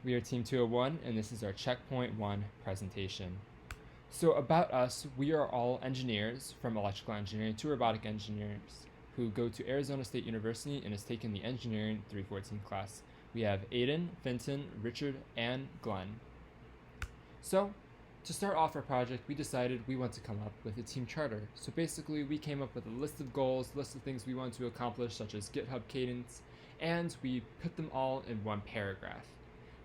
We are Team 201, and this is our Checkpoint 1 presentation. So about us, we are all engineers from electrical engineering to robotic engineers who go to Arizona State University and has taken the Engineering 314 class. We have Aiden, Finton, Richard, and Glenn. So to start off our project, we decided we want to come up with a team charter. So basically, we came up with a list of goals, list of things we want to accomplish, such as GitHub cadence, and we put them all in one paragraph.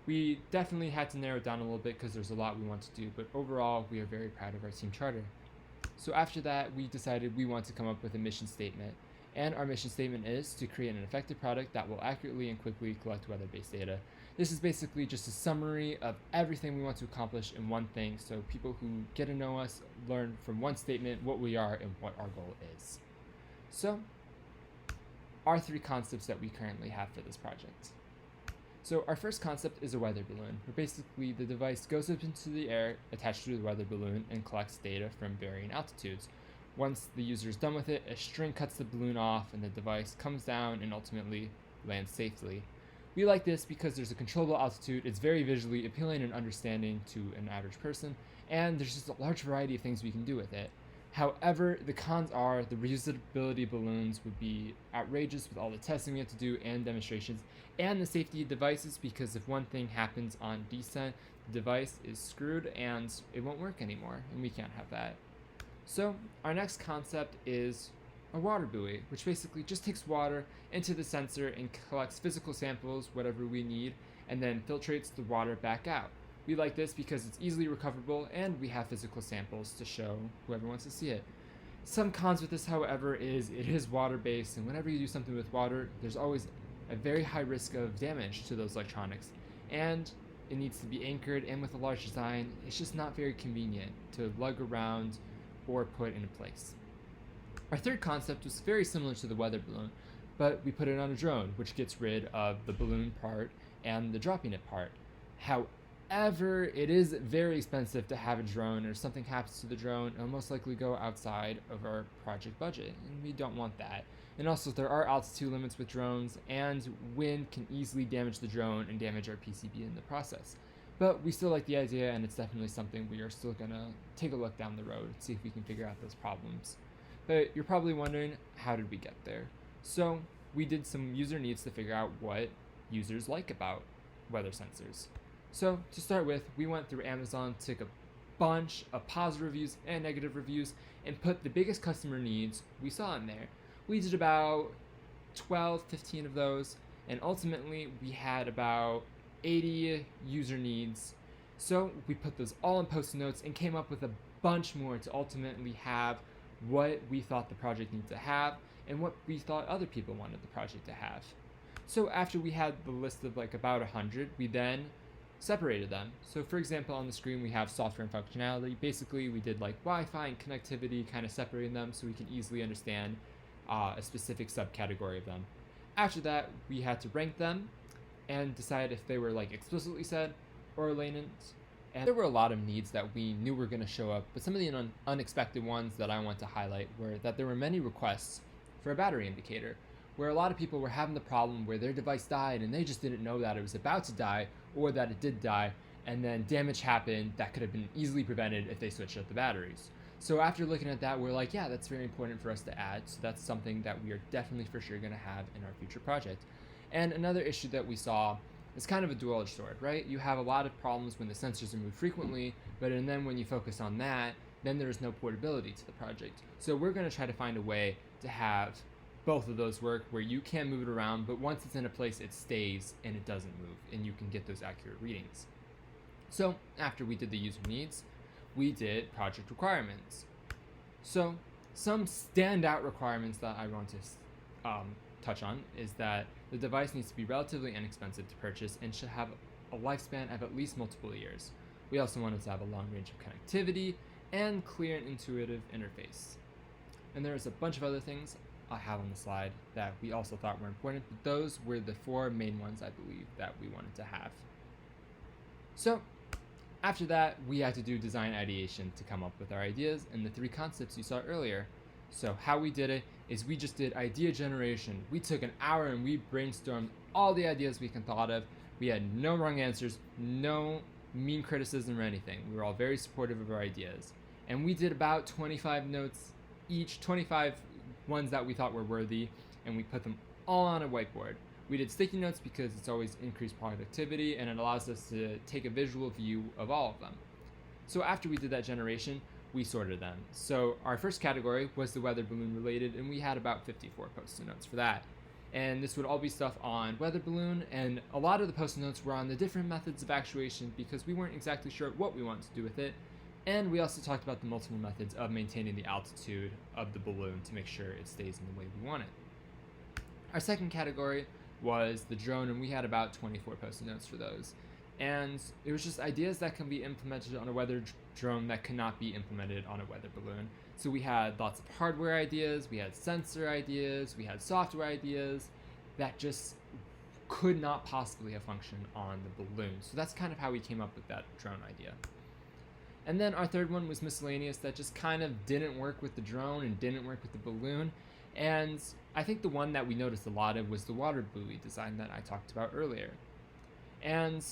We definitely had to narrow it down a little bit because there's a lot we want to do, but overall, we are very proud of our team charter. So after that, we decided we want to come up with a mission statement. And our mission statement is to create an effective product that will accurately and quickly collect weather-based data. This is basically just a summary of everything we want to accomplish in one thing, so people who get to know us learn from one statement what we are and what our goal is. So, our three concepts that we currently have for this project. So our first concept is a weather balloon, where basically the device goes up into the air attached to the weather balloon and collects data from varying altitudes. Once the user is done with it, a string cuts the balloon off and the device comes down and ultimately lands safely. We like this because there's a controllable altitude, it's very visually appealing and understanding to an average person, and there's just a large variety of things we can do with it. However, the cons are the reusability balloons would be outrageous with all the testing we have to do and demonstrations, and the safety of devices, because if one thing happens on descent, the device is screwed and it won't work anymore, and we can't have that. So our next concept is a water buoy, which basically just takes water into the sensor and collects physical samples, whatever we need, and then filtrates the water back out. We like this because it's easily recoverable and we have physical samples to show whoever wants to see it. Some cons with this, however, is it is water-based, and whenever you do something with water, there's always a very high risk of damage to those electronics. And it needs to be anchored, and with a large design, it's just not very convenient to lug around or put in place. Our third concept was very similar to the weather balloon, but we put it on a drone, which gets rid of the balloon part and the dropping it part. However, it is very expensive to have a drone, or if something happens to the drone, it'll most likely go outside of our project budget, and we don't want that. And also, there are altitude limits with drones, and wind can easily damage the drone and damage our PCB in the process. But we still like the idea, and it's definitely something we are still gonna take a look down the road, see if we can figure out those problems. But you're probably wondering, how did we get there? So we did some user needs to figure out what users like about weather sensors. So to start with, we went through Amazon, took a bunch of positive reviews and negative reviews, and put the biggest customer needs we saw in there. We did about 12, 15 of those, and ultimately we had about 80 user needs. So we put those all in post-it notes and came up with a bunch more to ultimately have what we thought the project needed to have and what we thought other people wanted the project to have. So after we had the list of like about 100, we then separated them. So for example, on the screen we have software and functionality. Basically we did like Wi-Fi and connectivity, kind of separating them so we can easily understand a specific subcategory of them. After that, we had to rank them and decide if they were like explicitly said or latent. And there were a lot of needs that we knew were going to show up, but some of the unexpected ones that I want to highlight were that there were many requests for a battery indicator, where a lot of people were having the problem where their device died and they just didn't know that it was about to die or that it did die, and then damage happened that could have been easily prevented if they switched out the batteries. So after looking at that, we're like, yeah, that's very important for us to add, so that's something that we are definitely for sure going to have in our future project. And another issue that we saw is kind of a dual-edged sword, right? You have a lot of problems when the sensors are moved frequently, but and then when you focus on that, then there's no portability to the project. So we're going to try to find a way to have both of those work where you can move it around, but once it's in a place, it stays and it doesn't move, and you can get those accurate readings. So after we did the user needs, we did project requirements. So some standout requirements that I want to touch on is that the device needs to be relatively inexpensive to purchase and should have a lifespan of at least multiple years. We also wanted to have a long range of connectivity and clear and intuitive interface. And there's a bunch of other things I have on the slide that we also thought were important, but those were the four main ones I believe that we wanted to have. So after that, we had to do design ideation to come up with our ideas and the three concepts you saw earlier. So how we did it is we just did idea generation. We took an hour and we brainstormed all the ideas we can thought of, We had no wrong answers, no mean criticism or anything. We were all very supportive of our ideas. And we did about 25 notes each, 25 ones that we thought were worthy, and we put them all on a whiteboard. We did sticky notes because it's always increased productivity and it allows us to take a visual view of all of them. So after we did that generation, we sorted them. So our first category was the weather balloon related, and we had about 54 post-it notes for that. And this would all be stuff on weather balloon, and a lot of the post-it notes were on the different methods of actuation because we weren't exactly sure what we wanted to do with it. And we also talked about the multiple methods of maintaining the altitude of the balloon to make sure it stays in the way we want it. Our second category was the drone, and we had about 24 post-it notes for those. And it was just ideas that can be implemented on a weather drone that cannot be implemented on a weather balloon. So we had lots of hardware ideas, we had sensor ideas, we had software ideas that just could not possibly have functioned on the balloon. So that's kind of how we came up with that drone idea. And then our third one was miscellaneous that just kind of didn't work with the drone and didn't work with the balloon. And I think the one that we noticed a lot of was the water buoy design that I talked about earlier. And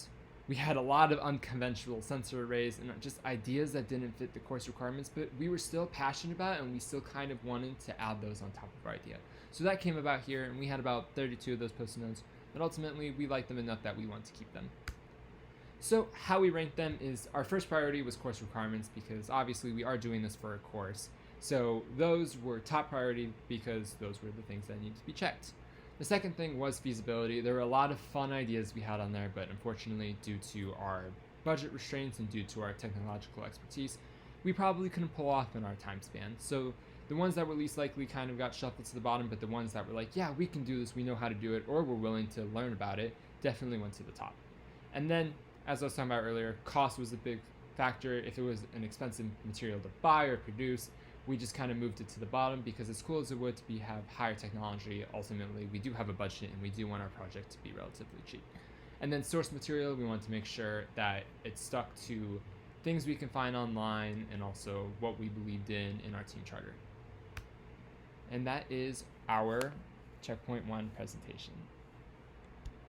we had a lot of unconventional sensor arrays and just ideas that didn't fit the course requirements, but we were still passionate about it and we still kind of wanted to add those on top of our idea. So that came about here, and we had about 32 of those post-it notes, but ultimately we liked them enough that we want to keep them. So how we ranked them is our first priority was course requirements because obviously we are doing this for a course. So those were top priority because those were the things that needed to be checked. The second thing was feasibility. There were a lot of fun ideas we had on there, but unfortunately, due to our budget restraints and due to our technological expertise, we probably couldn't pull off in our time span. So the ones that were least likely kind of got shuffled to the bottom, but the ones that were like, yeah, we can do this, we know how to do it, or we're willing to learn about it, definitely went to the top. And then, as I was talking about earlier, cost was a big factor. If it was an expensive material to buy or produce, we just kind of moved it to the bottom because as cool as it would to have higher technology, ultimately we do have a budget and we do want our project to be relatively cheap. And then source material, we want to make sure that it stuck to things we can find online and also what we believed in our team charter. And that is our Checkpoint 1 presentation.